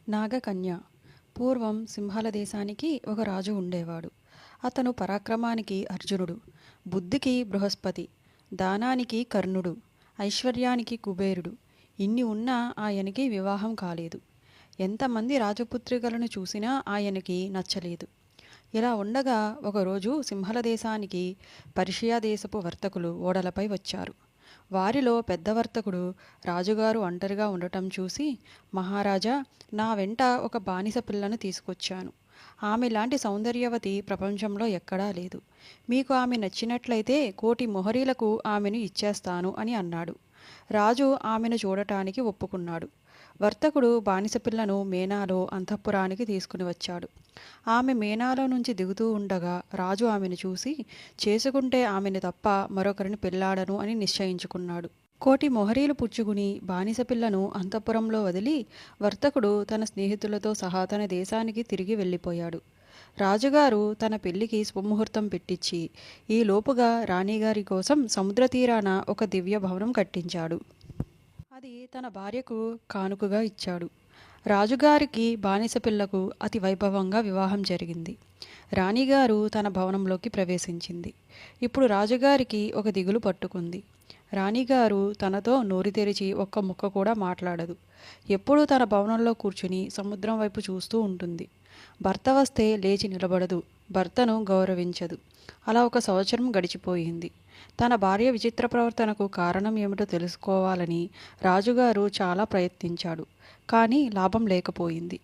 నాగకన్య. పూర్వం సింహాల దేశానికి ఒక రాజు ఉండేవాడు. అతను పరాక్రమానికి అర్జునుడు, బుద్ధికి బృహస్పతి, దానానికి కర్ణుడు, ఐశ్వర్యానికి కుబేరుడు. ఇన్ని ఉన్నా ఆయనకి వివాహం కాలేదు. ఎంతమంది రాజపుత్రికలను చూసినా ఆయనకి నచ్చలేదు. ఇలా ఉండగా ఒకరోజు సింహల దేశానికి పర్షియా దేశపు వర్తకులు ఓడలపై వచ్చారు. వారిలో పెద్ద వర్తకుడు రాజుగారు ఒంటరిగా ఉండటం చూసి, మహారాజా, నా వెంట ఒక బానిస పిల్లను తీసుకొచ్చాను. ఆమెలాంటి సౌందర్యవతి ప్రపంచంలో ఎక్కడా లేదు. మీకు ఆమె నచ్చినట్లయితే 1,000,000 మొహరీలకు ఆమెను ఇచ్చేస్తాను అని అన్నాడు. రాజు ఆమెను చూడటానికి ఒప్పుకున్నాడు. వర్తకుడు బానిసపిల్లను మేనాలో అంతఃపురానికి తీసుకుని వచ్చాడు. ఆమె మేనాలో నుంచి దిగుతూ ఉండగా రాజు ఆమెను చూసి, చేసుకుంటే ఆమెను తప్ప మరొకరిని పెళ్లాడను అని నిశ్చయించుకున్నాడు. 1,000,000 మొహరీలు పుచ్చుకుని బానిసపిల్లను అంతఃపురంలో వదిలి వర్తకుడు తన స్నేహితులతో సహా తన దేశానికి తిరిగి వెళ్ళిపోయాడు. రాజుగారు తన పెళ్లికి శుభముహూర్తం పెట్టించి ఈ లోపుగా రాణిగారి కోసం సముద్ర తీరాన ఒక దివ్య భవనం కట్టించాడు. అది తన భార్యకు కానుకగా ఇచ్చాడు. రాజుగారికి బానిస పిల్లకు అతి వైభవంగా వివాహం జరిగింది. రాణిగారు తన భవనంలోకి ప్రవేశించింది. ఇప్పుడు రాజుగారికి ఒక దిగులు పట్టుకుంది. రాణిగారు తనతో నోరు తెరిచి ఒక్క ముక్క కూడా మాట్లాడదు. ఎప్పుడూ తన భవనంలో కూర్చుని సముద్రం వైపు చూస్తూ ఉంటుంది. భర్త వస్తే లేచి నిలబడదు, భర్తను గౌరవించదు. అలా 1 సంవత్సరం గడిచిపోయింది. తన భార్య విచిత్ర ప్రవర్తనకు కారణం ఏమిటో తెలుసుకోవాలని రాజుగారు చాలా ప్రయత్నించాడు. కానీ లాభం లేకపోయింది.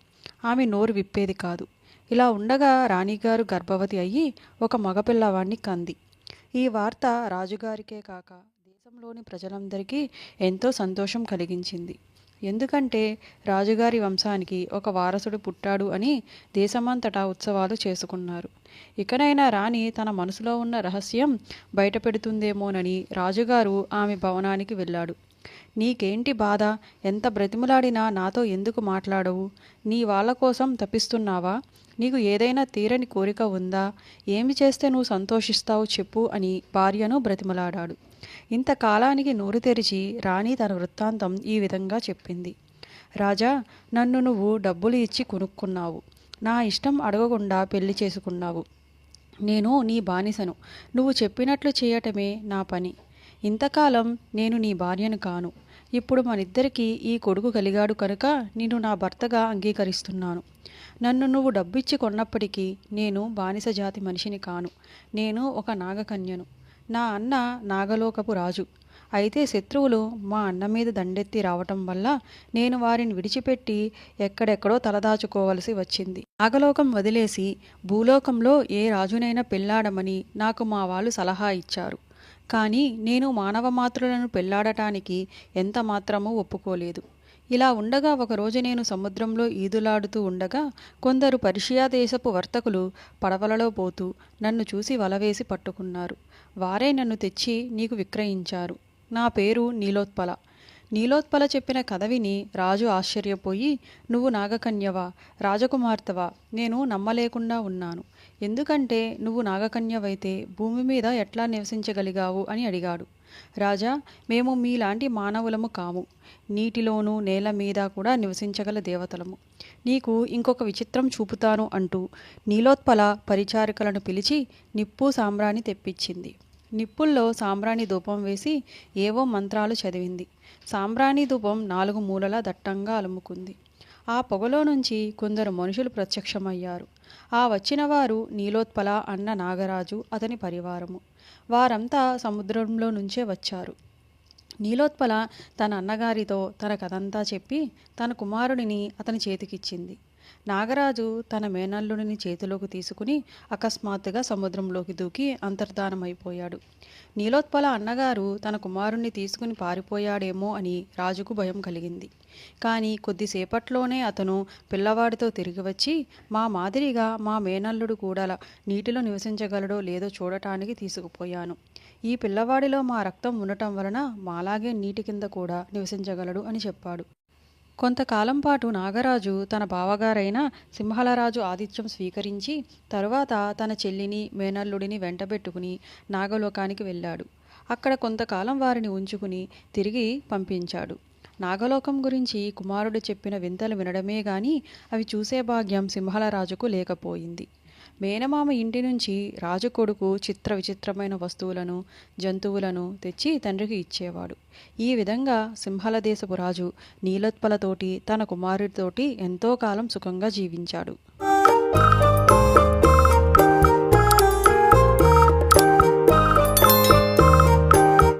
ఆమె నోరు విప్పేది కాదు. ఇలా ఉండగా రాణిగారు గర్భవతి అయ్యి ఒక మగపిల్లవాణ్ణి కంది. ఈ వార్త రాజుగారికే కాక దేశంలోని ప్రజలందరికీ ఎంతో సంతోషం కలిగించింది. ఎందుకంటే రాజుగారి వంశానికి ఒక వారసుడు పుట్టాడు అని దేశమంతటా ఉత్సవాలు చేసుకున్నారు. ఇకనైనా రాణి తన మనసులో ఉన్న రహస్యం బయటపెడుతుందేమోనని రాజుగారు ఆమె భవనానికి వెళ్ళాడు. నీకేంటి బాధ? ఎంత బ్రతిమలాడినా నాతో ఎందుకు మాట్లాడవు? నీ వాళ్ళ కోసం తపిస్తున్నావా? నీకు ఏదైనా తీరని కోరిక ఉందా? ఏమి చేస్తే నువ్వు సంతోషిస్తావు చెప్పు అని భార్యను బ్రతిమలాడాడు. ఇంతకాలానికి నోరు తెరిచి రాణి తన వృత్తాంతం ఈ విధంగా చెప్పింది. రాజా, నన్ను నువ్వు డబ్బులు ఇచ్చి కొనుక్కున్నావు. నా ఇష్టం అడగకుండా పెళ్లి చేసుకున్నావు. నేను నీ బానిసను. నువ్వు చెప్పినట్లు చేయటమే నా పని. ఇంతకాలం నేను నీ భార్యను కాను. ఇప్పుడు మనిద్దరికీ ఈ కొడుకు కలిగాడు కనుక నిన్ను నా భర్తగా అంగీకరిస్తున్నాను. నన్ను నువ్వు డబ్బిచ్చి కొన్నప్పటికీ నేను బానిస జాతి మనిషిని కాను. నేను ఒక నాగకన్యను. నా అన్న నాగలోకపు రాజు. అయితే శత్రువులు మా అన్న మీద దండెత్తి రావటం వల్ల నేను వారిని విడిచిపెట్టి ఎక్కడెక్కడో తలదాచుకోవలసి వచ్చింది. నాగలోకం వదిలేసి భూలోకంలో ఏ రాజునైనా పెళ్లాడమని నాకు మా వాళ్ళు సలహా ఇచ్చారు. కానీ నేను మానవ మాతృలను పెళ్లాడటానికి ఎంత మాత్రమూ ఒప్పుకోలేదు. ఇలా ఉండగా ఒకరోజు నేను సముద్రంలో ఈదులాడుతూ ఉండగా కొందరు పర్షియా దేశపు వర్తకులు పడవలలో పోతూ నన్ను చూసి వలవేసి పట్టుకున్నారు. వారే నన్ను తెచ్చి నీకు విక్రయించారు. నా పేరు నీలోత్పల. నీలోత్పల చెప్పిన కథ విని రాజు ఆశ్చర్యపోయి, నువ్వు నాగకన్యవా, రాజకుమార్తెవా? నేను నమ్మలేకుండా ఉన్నాను. ఎందుకంటే నువ్వు నాగకన్యవైతే భూమి మీద ఎట్లా నివసించగలిగావు అని అడిగాడు. రాజా, మేము మీలాంటి మానవులము కాము. నీటిలోనూ నేల మీద కూడా నివసించగల దేవతలము. నీకు ఇంకొక విచిత్రం చూపుతాను అంటూ నీలోత్పల పరిచారికలను పిలిచి నిప్పు సాంబ్రాణి తెప్పించింది. నిప్పుల్లో సాంబ్రాణి ధూపం వేసి ఏవో మంత్రాలు చదివింది. సాంబ్రాణి ధూపం 4 మూలలా దట్టంగా అలుముకుంది. ఆ పొగలో నుంచి కొందరు మనుషులు ప్రత్యక్షమయ్యారు. ఆ వచ్చిన వారు నీలోత్పల అన్న నాగరాజు, అతని పరివారము. వారంతా సముద్రంలో నుంచే వచ్చారు. నీలోత్పల తన అన్నగారితో తన కథంతా చెప్పి తన కుమారుడిని అతని చేతికిచ్చింది. నాగరాజు తన మేనల్లుడిని చేతిలోకి తీసుకుని అకస్మాత్తుగా సముద్రంలోకి దూకి అంతర్ధానమైపోయాడు. నీలోత్పల అన్నగారు తన కుమారుణ్ణి తీసుకుని పారిపోయాడేమో అని రాజుకు భయం కలిగింది. కానీ కొద్దిసేపట్లోనే అతను పిల్లవాడితో తిరిగి వచ్చి, మా మాదిరిగా మా మేనల్లుడు కూడా నీటిలో నివసించగలడో లేదో చూడటానికి తీసుకుపోయాను. ఈ పిల్లవాడిలో మా రక్తం ఉండటం వలన మాలాగే నీటి కింద కూడా నివసించగలడు అని చెప్పాడు. కొంతకాలం పాటు నాగరాజు తన బావగారైన సింహలరాజు ఆతిథ్యం స్వీకరించి తరువాత తన చెల్లిని మేనల్లుడిని వెంటబెట్టుకుని నాగలోకానికి వెళ్ళాడు. అక్కడ కొంతకాలం వారిని ఉంచుకుని తిరిగి పంపించాడు. నాగలోకం గురించి కుమారుడు చెప్పిన వింతలు వినడమే గాని అవి చూసే భాగ్యం సింహల రాజుకు లేకపోయింది. మేనమామ ఇంటి నుంచి రాజు కొడుకు చిత్ర విచిత్రమైన వస్తువులను, జంతువులను తెచ్చి తండ్రికి ఇచ్చేవాడు. ఈ విధంగా సింహల దేశపు రాజు నీలోత్పలతోటి తన కుమారుడితోటి ఎంతో కాలం సుఖంగా జీవించాడు.